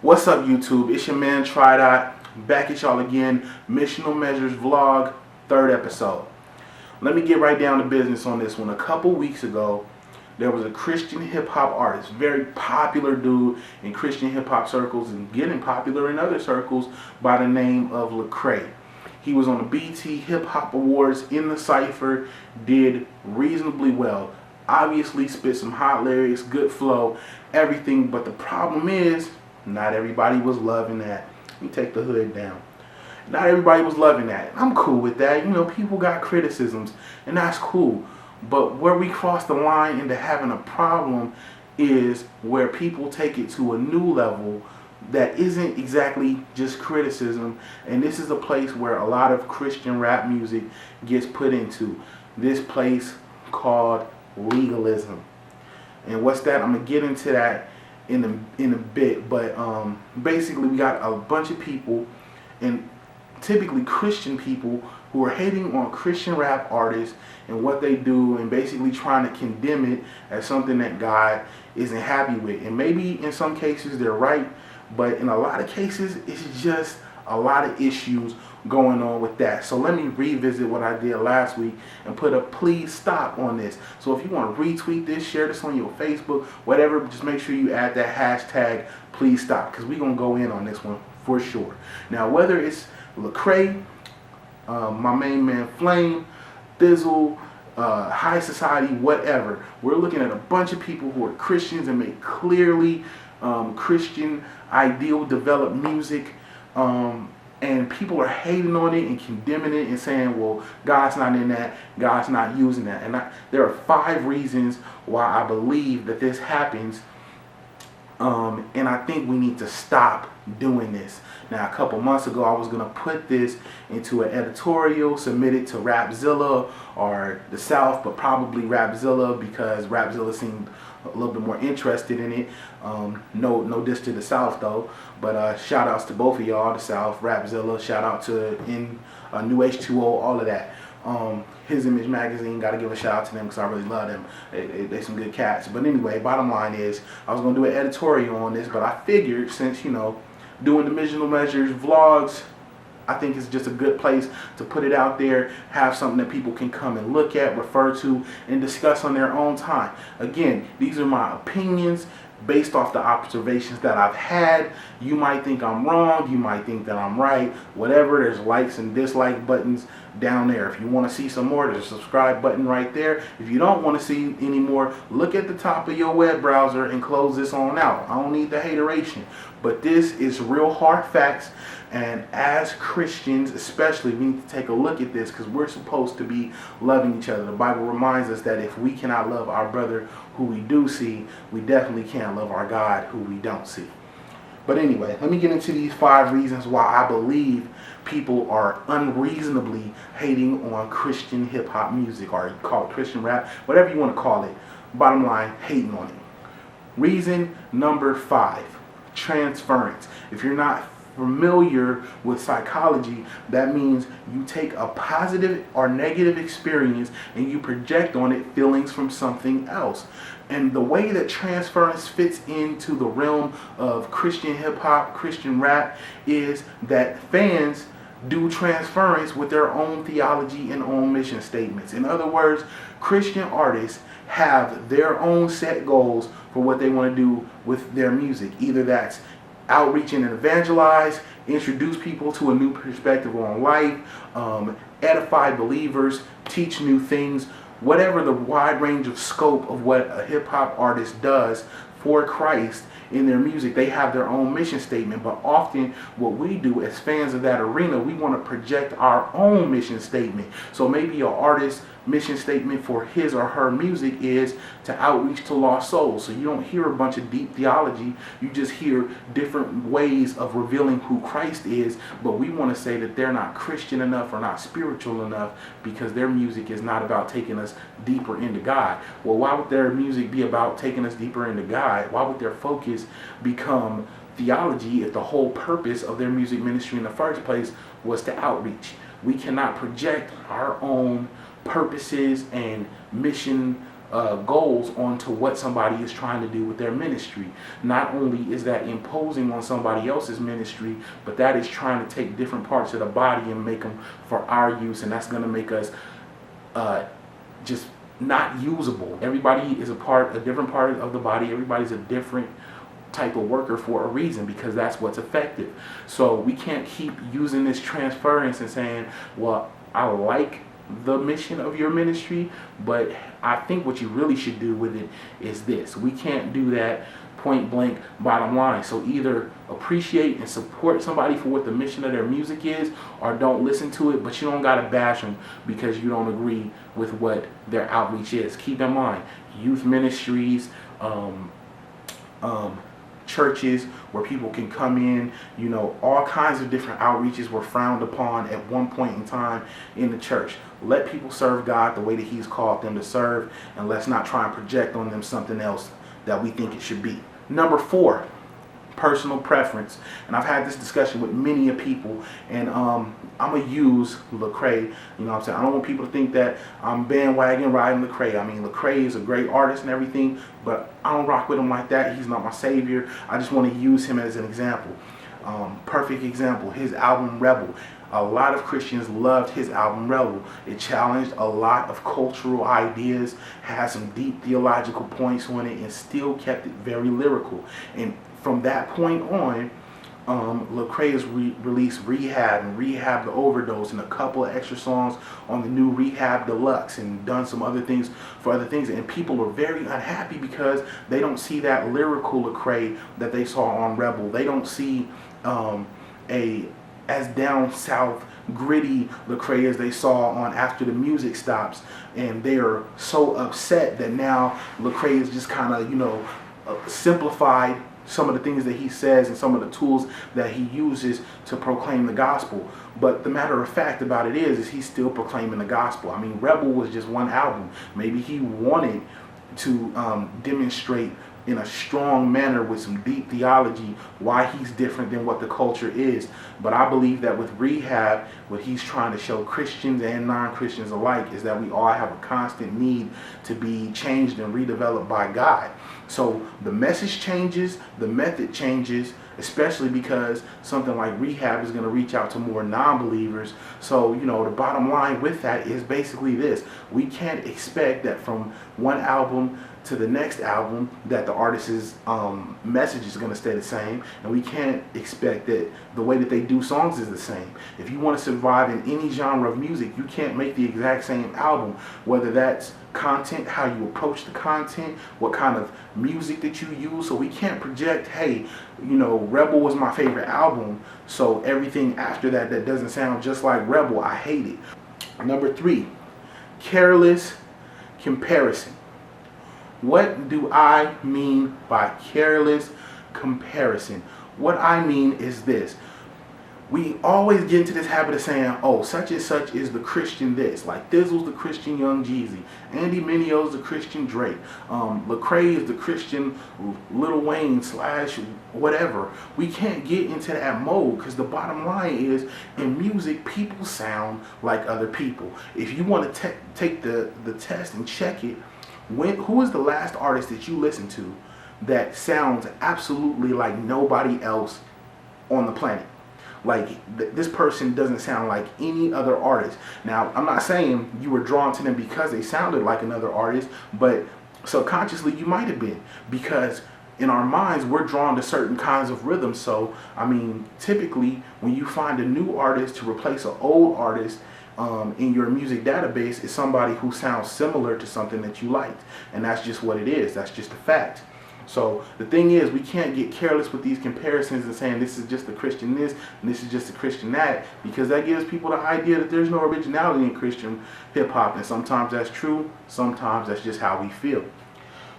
What's up, YouTube? It's your man Tridot, back at y'all again. Missional Measures Vlog, third episode. Let me get right down to business on this one. A couple weeks ago, there was a Christian hip-hop artist, very popular dude in Christian hip-hop circles and getting popular in other circles, by the name of Lecrae. He was on the BT Hip Hop Awards in the Cypher, did reasonably well. Obviously spit some hot lyrics, good flow, everything, but the problem is, not everybody was loving that. Let me take the hood down. Not everybody was loving that. I'm cool with that. You know, people got criticisms, and that's cool. But where we cross the line into having a problem is where people take it to a new level that isn't exactly just criticism. And this is a place where a lot of Christian rap music gets put into. This place called legalism. And what's that? I'm going to get into that in a bit, but basically we got a bunch of people, and typically Christian people, who are hating on Christian rap artists and what they do, and basically trying to condemn it as something that God isn't happy with. And maybe in some cases they're right, but in a lot of cases it's just a lot of issues going on with that. So let me revisit what I did last week and put a please stop on this. So if you want to retweet this, share this on your Facebook, whatever, just make sure you add that hashtag please stop, because we're going to go in on this one for sure. Now, whether it's Lecrae, my main man Flame, Thizzle, High Society, whatever, we're looking at a bunch of people who are Christians and make clearly Christian ideal developed music, and people are hating on it and condemning it and saying, well, God's not in that, God's not using that. And there are 5 reasons why I believe that this happens, and I think we need to stop doing this. Now, a couple months ago, I was going to put this into an editorial, submit it to Rapzilla or the South, but probably Rapzilla, because Rapzilla seemed a little bit more interested in it. No diss to the South though, but shout outs to both of y'all, the South, Rapzilla, shout out to New H2O, all of that. His Image Magazine, gotta give a shout out to them because I really love them. They some good cats. But anyway, bottom line is, I was gonna do an editorial on this, but I figured, since, you know, doing the Missional Measures vlogs, I think it's just a good place to put it out there, have something that people can come and look at, refer to, and discuss on their own time. Again, these are my opinions based off the observations that I've had. You might think I'm wrong, you might think that I'm right, whatever. There's likes and dislike buttons down there. If you want to see some more, there's a subscribe button right there. If you don't want to see any more, look at the top of your web browser and close this on out. I don't need the hateration. But this is real hard facts, and as Christians especially, we need to take a look at this, because we're supposed to be loving each other. The Bible reminds us that if we cannot love our brother who we do see, we definitely can't love our God who we don't see. But anyway, let me get into these 5 reasons why I believe people are unreasonably hating on Christian hip-hop music, or call it Christian rap, whatever you want to call it. Bottom line, hating on it. Reason number 5, transference. If you're not familiar with psychology, that means you take a positive or negative experience and you project on it feelings from something else. And the way that transference fits into the realm of Christian hip hop, Christian rap, is that fans do transference with their own theology and own mission statements. In other words, Christian artists have their own set goals for what they want to do with their music. Either that's outreach and evangelize, introduce people to a new perspective on life, edify believers, teach new things, whatever the wide range of scope of what a hip-hop artist does for Christ in their music. They have their own mission statement, but often what we do as fans of that arena, we want to project our own mission statement. So maybe an artist's mission statement for his or her music is to outreach to lost souls. So you don't hear a bunch of deep theology, you just hear different ways of revealing who Christ is, but we want to say that they're not Christian enough or not spiritual enough because their music is not about taking us deeper into God. Well, why would their music be about taking us deeper into God? Why would their focus become theology if the whole purpose of their music ministry in the first place was to outreach? We cannot project our own purposes and mission goals onto what somebody is trying to do with their ministry. Not only is that imposing on somebody else's ministry, but that is trying to take different parts of the body and make them for our use, and that's going to make us just not usable. Everybody is a different part of the body. Everybody's a different type of worker for a reason, because that's what's effective. So we can't keep using this transference and saying, well, I like the mission of your ministry, but I think what you really should do with it is this. We can't do that point blank, bottom line. So either appreciate and support somebody for what the mission of their music is, or don't listen to it, but you don't gotta bash them because you don't agree with what their outreach is. Keep in mind, youth ministries, churches where people can come in, all kinds of different outreaches were frowned upon at one point in time in the church. Let people serve God the way that He's called them to serve, and let's not try and project on them something else that we think it should be. Number 4, personal preference. And I've had this discussion with many of people, and I'm going to use Lecrae. You know what I'm saying? I don't want people to think that I'm bandwagon riding Lecrae. I mean, Lecrae is a great artist and everything, but I don't rock with him like that. He's not my savior. I just want to use him as an example. Perfect example, his album Rebel. A lot of Christians loved his album Rebel. It challenged a lot of cultural ideas, had some deep theological points on it, and still kept it very lyrical. And from that point on, Lecrae has released Rehab and Rehab the Overdose and a couple of extra songs on the new Rehab Deluxe, and done some other things for other things. And people are very unhappy because they don't see that lyrical Lecrae that they saw on Rebel. They don't see as down south gritty Lecrae as they saw on After the Music Stops, and they are so upset that now Lecrae is just kind of simplified some of the things that he says and some of the tools that he uses to proclaim the gospel. But the matter of fact about it is he's still proclaiming the gospel. I mean, Rebel was just one album. Maybe he wanted to demonstrate in a strong manner with some deep theology why he's different than what the culture is. But I believe that with Rehab, what he's trying to show Christians and non-Christians alike is that we all have a constant need to be changed and redeveloped by God. So the message changes, the method changes, especially because something like Rehab is going to reach out to more non-believers. So, the bottom line with that is basically this. We can't expect that from one album to the next album that the artist's message is going to stay the same, and we can't expect that the way that they do songs is the same. If you want to survive in any genre of music, you can't make the exact same album, whether that's content, how you approach the content, what kind of music that you use. So we can't project, hey, Rebel was my favorite album, so everything after that doesn't sound just like Rebel, I hate it. Number 3, careless comparison. What do I mean by careless comparison? What I mean is this. We always get into this habit of saying, oh, such and such is the Christian this. Like Thizzle's the Christian Young Jeezy. Andy Mineo's the Christian Drake. Lecrae is the Christian Lil Wayne / whatever. We can't get into that mode, because the bottom line is, in music, people sound like other people. If you want to take the test and check it, who is the last artist that you listen to that sounds absolutely like nobody else on the planet? Like, this person doesn't sound like any other artist. Now, I'm not saying you were drawn to them because they sounded like another artist, but subconsciously you might have been, because in our minds we're drawn to certain kinds of rhythms. So, I mean, typically when you find a new artist to replace an old artist in your music database, is somebody who sounds similar to something that you liked. And that's just what it is. That's just a fact. So the thing is, we can't get careless with these comparisons and saying this is just the Christian this and this is just the Christian that, because that gives people the idea that there's no originality in Christian hip hop. And sometimes that's true, sometimes that's just how we feel.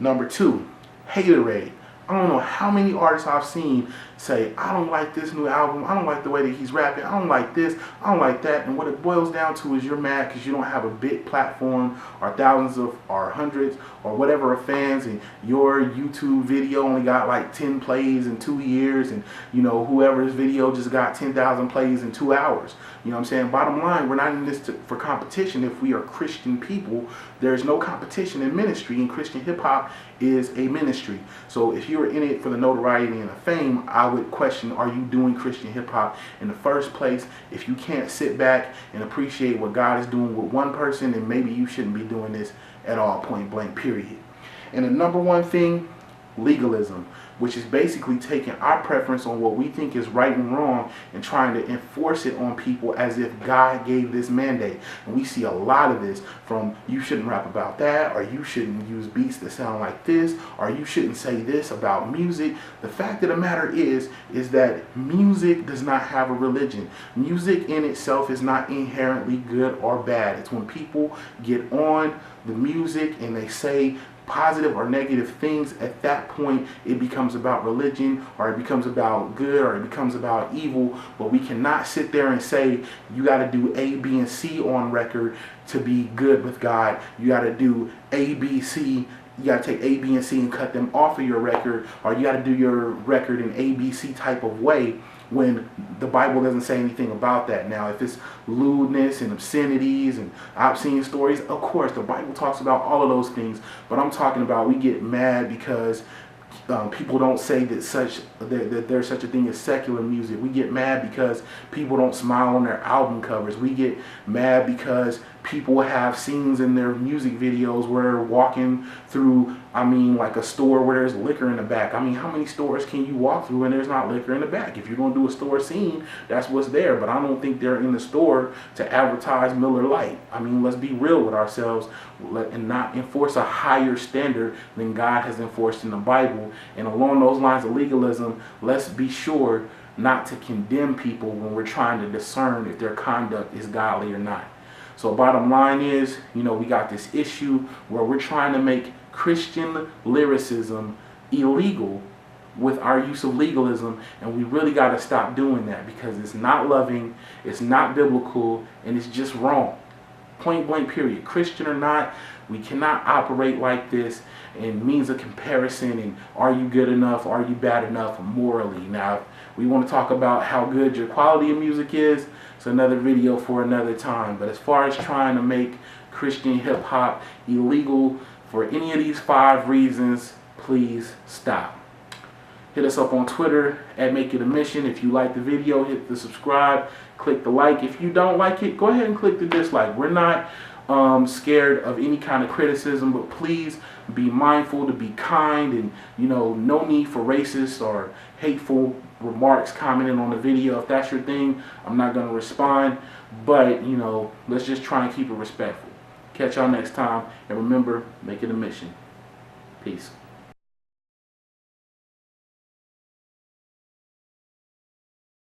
Number 2, haterade. I don't know how many artists I've seen say, I don't like this new album, I don't like the way that he's rapping, I don't like this, I don't like that. And what it boils down to is you're mad because you don't have a big platform or thousands of or hundreds or whatever of fans, and your YouTube video only got like 10 plays in 2 years, and you know, whoever's video just got 10,000 plays in 2 hours. You know what I'm saying? Bottom line, we're not in this for competition. If we are Christian people, there's no competition in ministry, and Christian hip hop is a ministry. So if you're in it for the notoriety and the fame, I would question, are you doing Christian hip hop in the first place? If you can't sit back and appreciate what God is doing with one person, then maybe you shouldn't be doing this at all, point blank, period. And the number one thing, legalism, which is basically taking our preference on what we think is right and wrong and trying to enforce it on people as if God gave this mandate. And we see a lot of this, from you shouldn't rap about that, or you shouldn't use beats that sound like this, or you shouldn't say this about music. The fact of the matter is that music does not have a religion. Music in itself is not inherently good or bad. It's when people get on the music and they say positive or negative things, at that point it becomes about religion, or it becomes about good, or it becomes about evil. But we cannot sit there and say you got to do A, B, and C on record to be good with God. You got to do A, B, C. You got to take A, B, and C and cut them off of your record, or you got to do your record in A, B, C type of way, when the Bible doesn't say anything about that. Now, if it's lewdness and obscenities and obscene stories, of course, the Bible talks about all of those things. But I'm talking about, we get mad because people don't say that there's such a thing as secular music. We get mad because people don't smile on their album covers. We get mad because people have scenes in their music videos where they're walking through, like a store where there's liquor in the back. How many stores can you walk through and there's not liquor in the back? If you're going to do a store scene, that's what's there. But I don't think they're in the store to advertise Miller Lite. Let's be real with ourselves and not enforce a higher standard than God has enforced in the Bible. And along those lines of legalism, let's be sure not to condemn people when we're trying to discern if their conduct is godly or not. So bottom line is, we got this issue where we're trying to make Christian lyricism illegal with our use of legalism, and we really got to stop doing that, because it's not loving, it's not biblical, and it's just wrong. Point blank, period. Christian or not, we cannot operate like this in means of comparison and are you good enough, are you bad enough morally. Now, if we want to talk about how good your quality of music is, it's another video for another time. But as far as trying to make Christian hip hop illegal for any of these 5 reasons, please stop. Hit us up on Twitter at Make It a Mission. If you like the video, hit the subscribe, click the like. If you don't like it, go ahead and click the dislike. We're not scared of any kind of criticism, but please be mindful to be kind, and no need for racist or hateful remarks commenting on the video. If that's your thing, I'm not going to respond, but let's just try and keep it respectful. Catch y'all next time, and remember, make it a mission. Peace.